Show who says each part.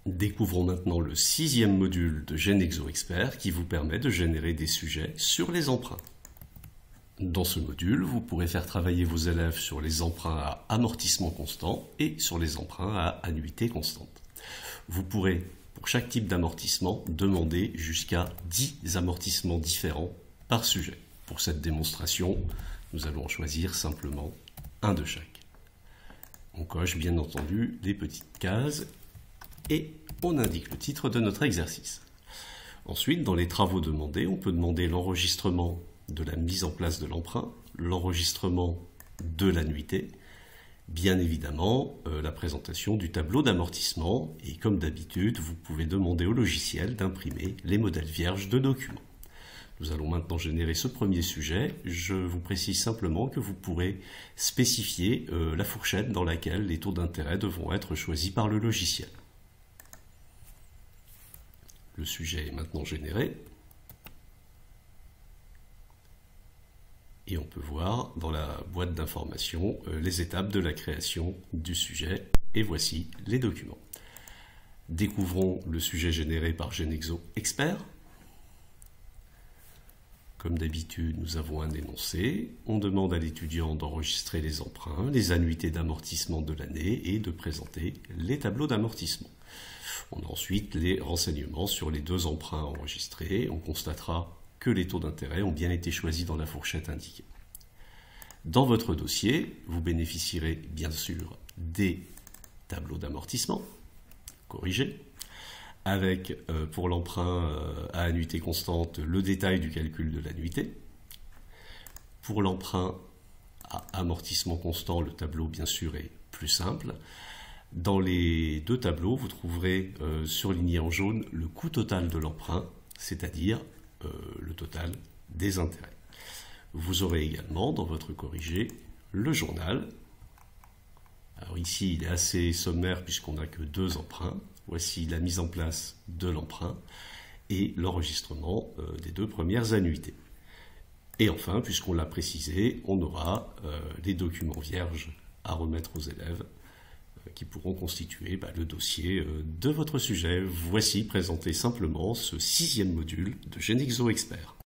Speaker 1: Découvrons maintenant le 6e module de GenExo Expert qui vous permet de générer des sujets sur les emprunts. Dans ce module, vous pourrez faire travailler vos élèves sur les emprunts à amortissement constant et sur les emprunts à annuité constante. Vous pourrez, pour chaque type d'amortissement, demander jusqu'à 10 amortissements différents par sujet. Pour cette démonstration, nous allons en choisir simplement un de chaque. On coche bien entendu les petites cases et on indique le titre de notre exercice. Ensuite, dans les travaux demandés, on peut demander l'enregistrement de la mise en place de l'emprunt, l'enregistrement de l'annuité, bien évidemment la présentation du tableau d'amortissement et comme d'habitude, vous pouvez demander au logiciel d'imprimer les modèles vierges de documents. Nous allons maintenant générer ce premier sujet. Je vous précise simplement que vous pourrez spécifier la fourchette dans laquelle les taux d'intérêt devront être choisis par le logiciel. Le sujet est maintenant généré. Et on peut voir dans la boîte d'information les étapes de la création du sujet. Et voici les documents. Découvrons le sujet généré par GenExo Expert. Comme d'habitude, nous avons un énoncé. On demande à l'étudiant d'enregistrer les emprunts, les annuités d'amortissement de l'année et de présenter les tableaux d'amortissement. On a ensuite les renseignements sur les 2 emprunts enregistrés. On constatera que les taux d'intérêt ont bien été choisis dans la fourchette indiquée. Dans votre dossier, vous bénéficierez bien sûr des tableaux d'amortissement corrigés, avec pour l'emprunt à annuité constante le détail du calcul de l'annuité. Pour l'emprunt à amortissement constant, le tableau bien sûr est plus simple. Dans les 2 tableaux, vous trouverez surligné en jaune le coût total de l'emprunt, c'est-à-dire le total des intérêts. Vous aurez également dans votre corrigé le journal. Alors ici, il est assez sommaire puisqu'on n'a que 2 emprunts. Voici la mise en place de l'emprunt et l'enregistrement des 2 premières annuités. Et enfin, puisqu'on l'a précisé, on aura les documents vierges à remettre aux élèves qui pourront constituer le dossier de votre sujet. Voici présenté simplement ce 6e module de GenExo Expert.